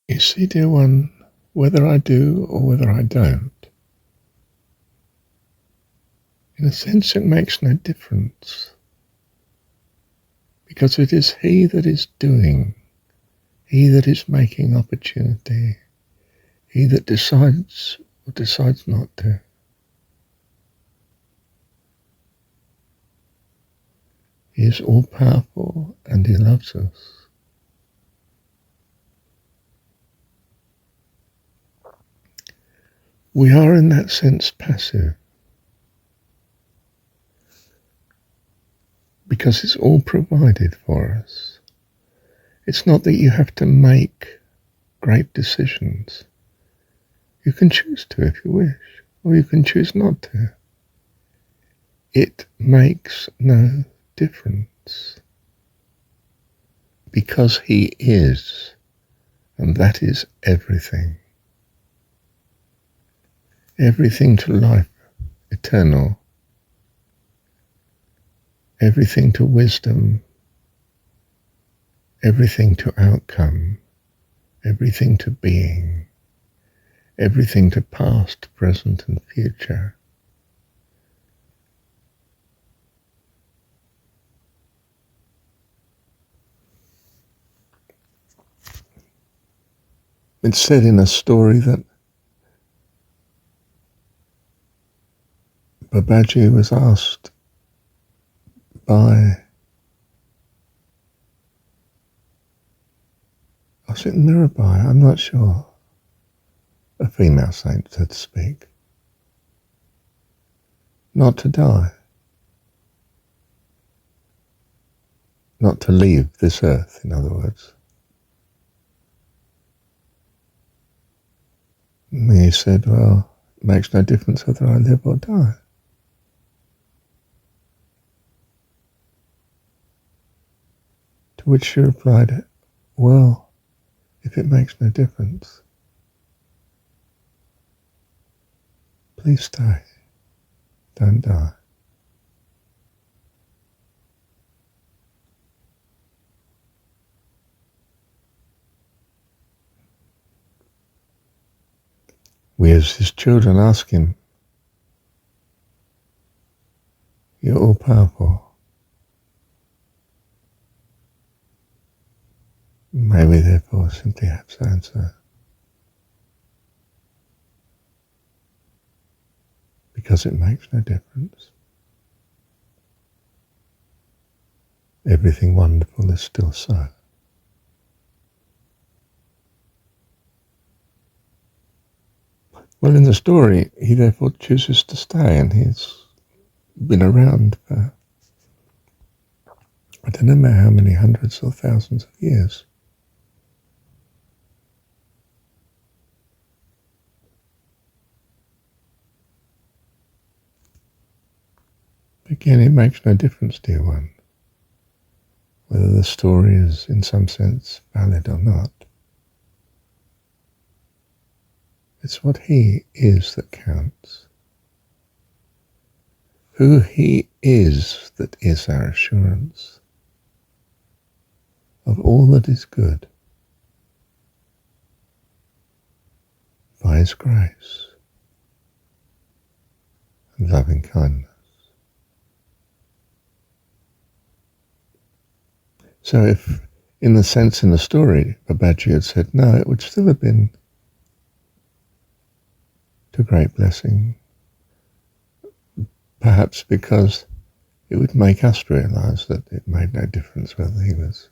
You see, dear one, whether I do or whether I don't, in a sense it makes no difference, because it is He that is doing, He that is making opportunity, He that decides or decides not to. He is all-powerful and He loves us. We are in that sense passive, because it's all provided for us. It's not that you have to make great decisions. You can choose to if you wish, or you can choose not to. It makes no difference, because He is, and that is everything. Everything to life eternal, everything to wisdom, everything to outcome, everything to being, everything to past, present, and future. It's said in a story that Babaji was asked by, was it Mirabai? I'm not sure. A female saint, so to speak. Not to die. Not to leave this earth, in other words. And he said, well, it makes no difference whether I live or die. To which she replied, well, if it makes no difference, please stay, don't die. We as His children ask Him, you're all powerful. May we therefore simply have to answer, because it makes no difference. Everything wonderful is still so. Well, in the story, he therefore chooses to stay, and he's been around for I don't know how many hundreds or thousands of years. Again, it makes no difference, dear one, whether the story is in some sense valid or not. It's what He is that counts. Who He is that is our assurance of all that is good by His grace and loving kindness. So if, in the sense in the story, Babaji had said no, it would still have been to great blessing, perhaps because it would make us realize that it made no difference whether he was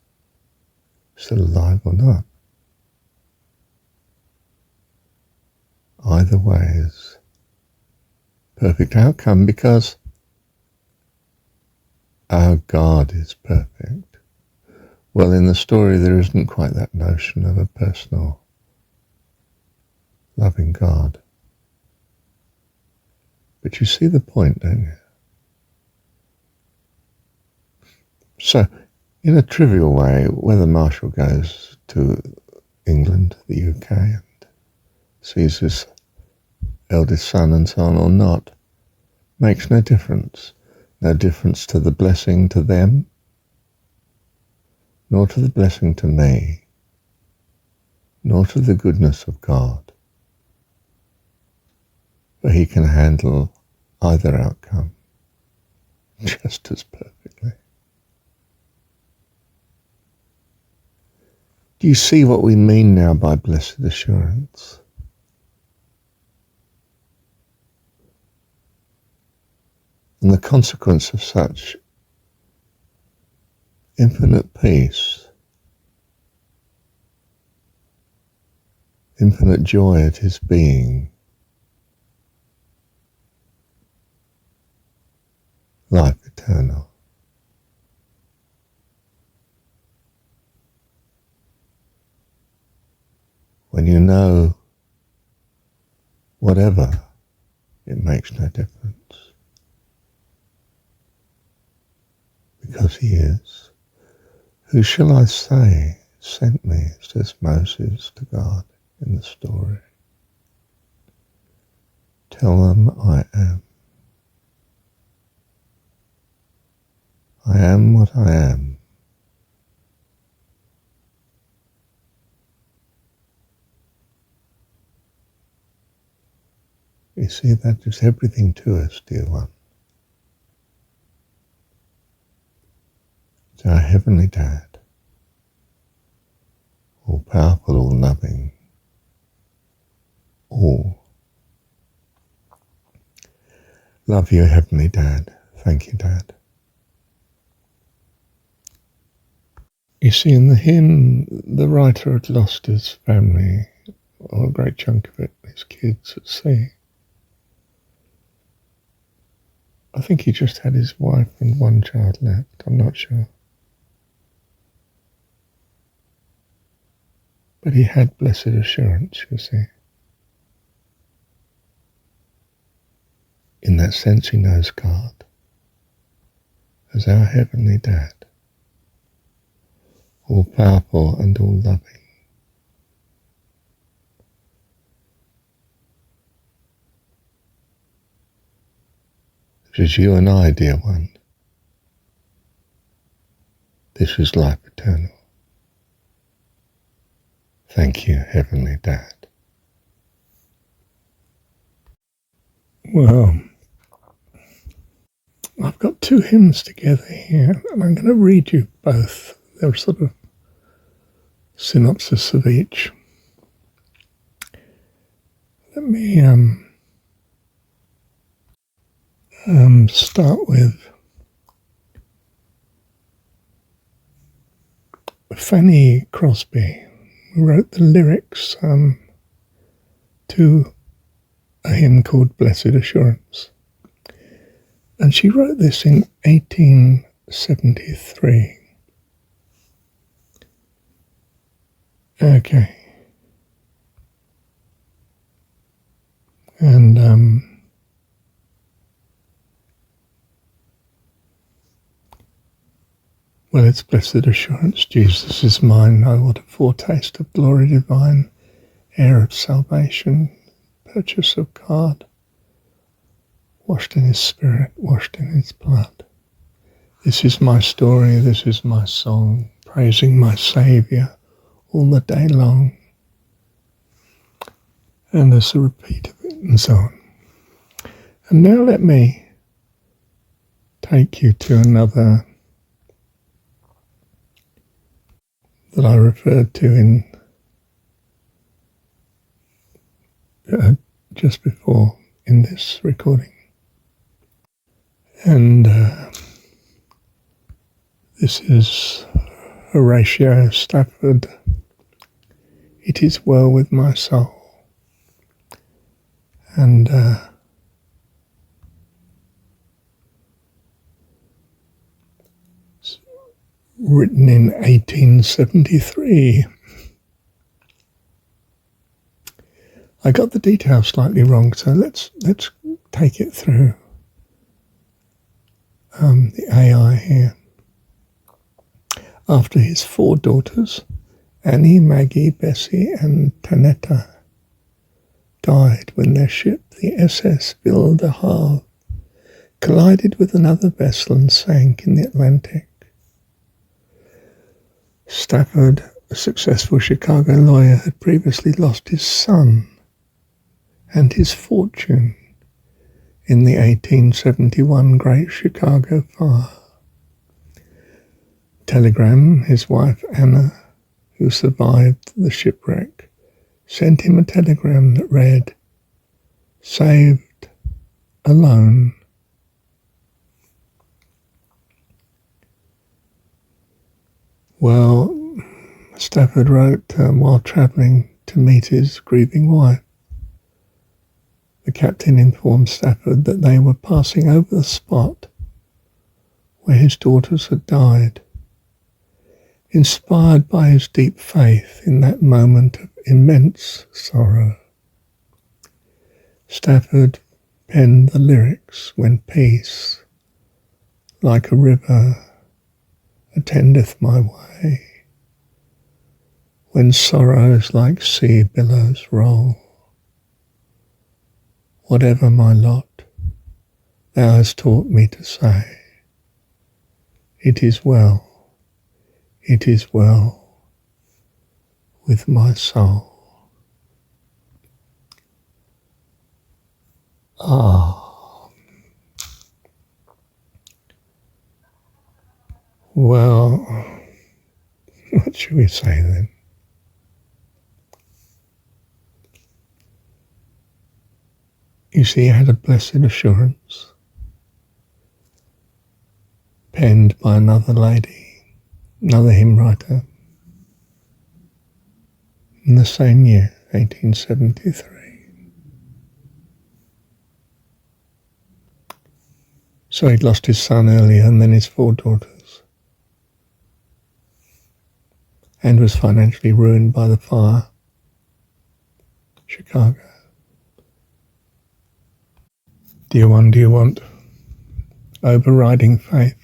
still alive or not. Either way is perfect outcome, because our God is perfect. Well, in the story there isn't quite that notion of a personal loving God. But you see the point, don't you? So, in a trivial way, whether Marshall goes to England, the UK, and sees his eldest son and so on or not, makes no difference. No difference to the blessing to them, nor to the blessing to me, nor to the goodness of God, for he can handle either outcome just as perfectly. Do you see what we mean now by blessed assurance? And the consequence of such infinite peace, infinite joy at his being, life eternal. When you know whatever, it makes no difference. Because he is. Who shall I say sent me, says Moses to God in the story. Tell them I am. I am what I am. You see, that is everything to us, dear one. It's our Heavenly Dad, all powerful, all loving, all. Love you, Heavenly Dad. Thank you, Dad. You see, in the hymn, the writer had lost his family, or a great chunk of it, his kids at sea. I think he just had his wife and one child left, I'm not sure. But he had blessed assurance, you see. In that sense, he knows God as our Heavenly Dad, all powerful and all loving. This is you and I, dear one. This is life eternal. Thank you, Heavenly Dad. Well, I've got two hymns together here, and I'm going to read you both. They're sort of synopsis of each. Let me start with Fanny Crosby, who wrote the lyrics to a hymn called Blessed Assurance. And she wrote this in 1873. Okay. And well, it's blessed assurance, Jesus is mine. Oh, what a foretaste of glory divine, heir of salvation, purchase of God, washed in his spirit, washed in his blood. This is my story, this is my song, praising my Saviour all the day long. And there's a repeat of it and so on. And now let me take you to another that I referred to in just before in this recording. And this is Horatio Stafford. It is well with my soul. And written in 1873. I got the details slightly wrong, so let's take it through the AI here. After his 4 daughters, Annie, Maggie, Bessie, and Tanetta, died when their ship, the SS Ville de Havre, collided with another vessel and sank in the Atlantic. Stafford a successful Chicago lawyer, had previously lost his son and his fortune in the 1871 Great Chicago Fire. Telegram, his wife Anna, who survived the shipwreck, sent him a telegram that read, "Saved, alone." Well, Stafford wrote while travelling to meet his grieving wife. The captain informed Stafford that they were passing over the spot where his daughters had died. Inspired by his deep faith in that moment of immense sorrow, Stafford penned the lyrics, "When peace, like a river, attendeth my way, when sorrows like sea billows roll, whatever my lot, thou hast taught me to say, it is well with my soul." Well, what should we say then? You see, he had a blessed assurance, penned by another lady, another hymn writer, in the same year, 1873. So he'd lost his son earlier and then his 4 daughters, and was financially ruined by the fire. Chicago. Dear one, do you want overriding faith?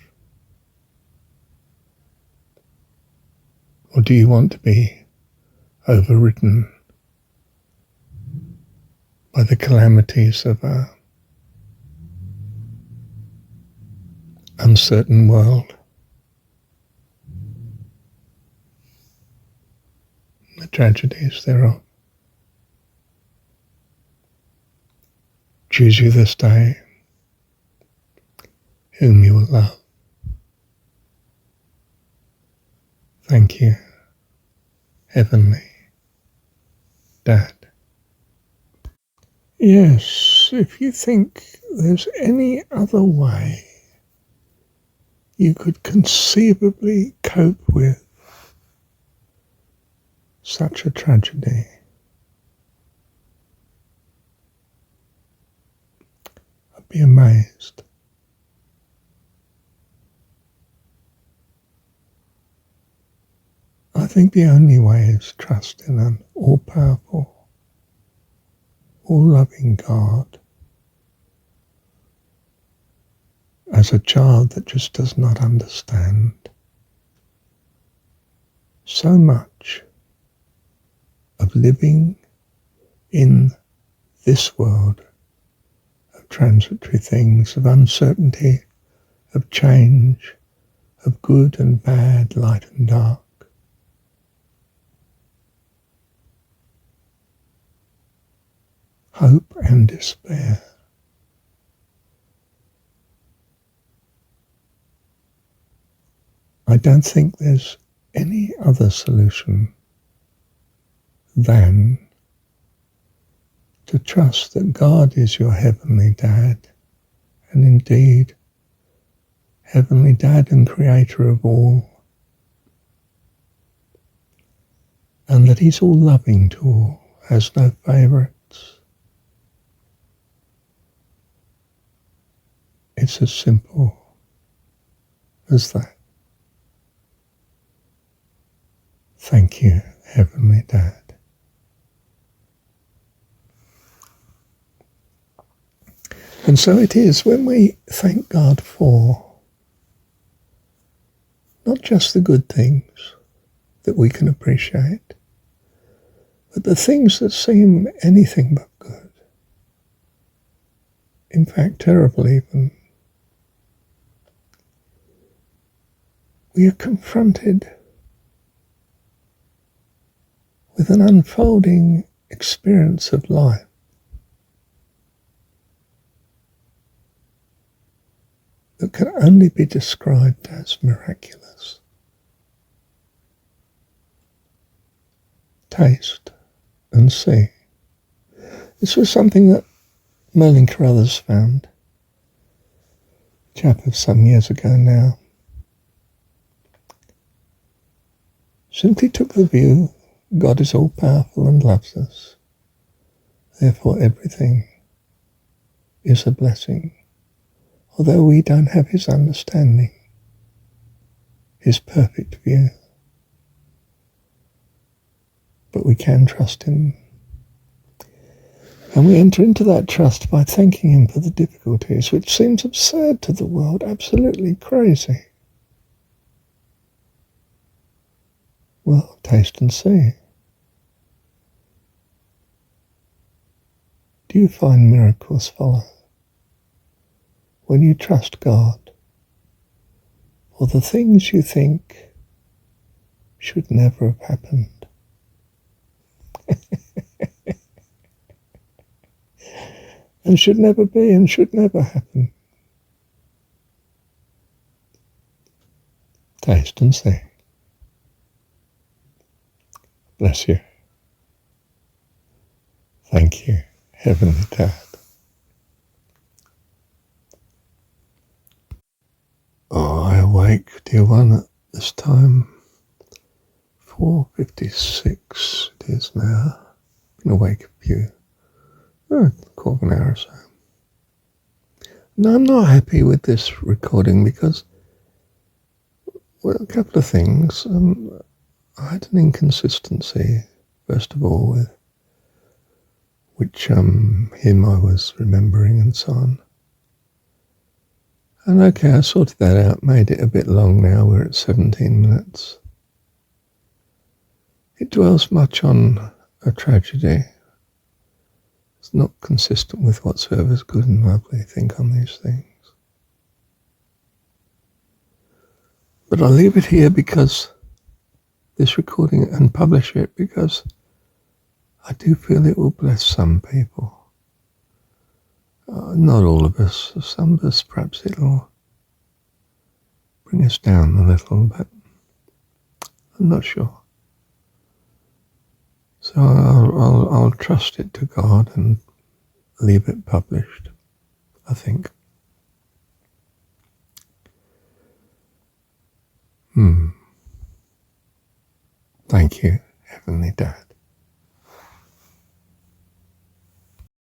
Or do you want to be overridden by the calamities of a uncertain world, the tragedies thereof? Choose you this day whom you will love. Thank you, Heavenly Dad. Yes, if you think there's any other way you could conceivably cope with such a tragedy, I'd be amazed. I think the only way is trust in an all-powerful, all-loving God. As a child that just does not understand so much of living in this world of transitory things, of uncertainty, of change, of good and bad, light and dark. Hope and despair. I don't think there's any other solution than to trust that God is your Heavenly Dad, and indeed Heavenly Dad and Creator of all, and that He's all loving to all, has no favourites. It's as simple as that. Thank you, Heavenly Dad. And so it is when we thank God for not just the good things that we can appreciate, but the things that seem anything but good. In fact, terrible even. We are confronted with an unfolding experience of life that can only be described as miraculous. Taste and see. This was something that Merlin Carruthers found, a chap of some years ago now. Simply took the view God is all powerful and loves us. Therefore everything is a blessing, although we don't have his understanding, his perfect view. But we can trust him. And we enter into that trust by thanking him for the difficulties, which seems absurd to the world, absolutely crazy. Well, taste and see. Do you find miracles follow when you trust God, or the things you think should never have happened? And should never be and should never happen? Taste and see. Bless you. Thank you, Heavenly Dad. Oh, I awake, dear one, at this time. 4:56 it is now. Been awake a quarter of an hour or so. No, I'm not happy with this recording because, well, a couple of things. I had an inconsistency, first of all, with which hymn I was remembering and so on. And okay, I sorted that out, made it a bit long now, we're at 17 minutes. It dwells much on a tragedy. It's not consistent with whatsoever's good and lovely, think on these things. But I'll leave it here because this recording and publish it because I do feel it will bless some people. Not all of us. Some of us perhaps it'll bring us down a little, but I'm not sure. So I'll trust it to God and leave it published, I think. Thank you, Heavenly Dad.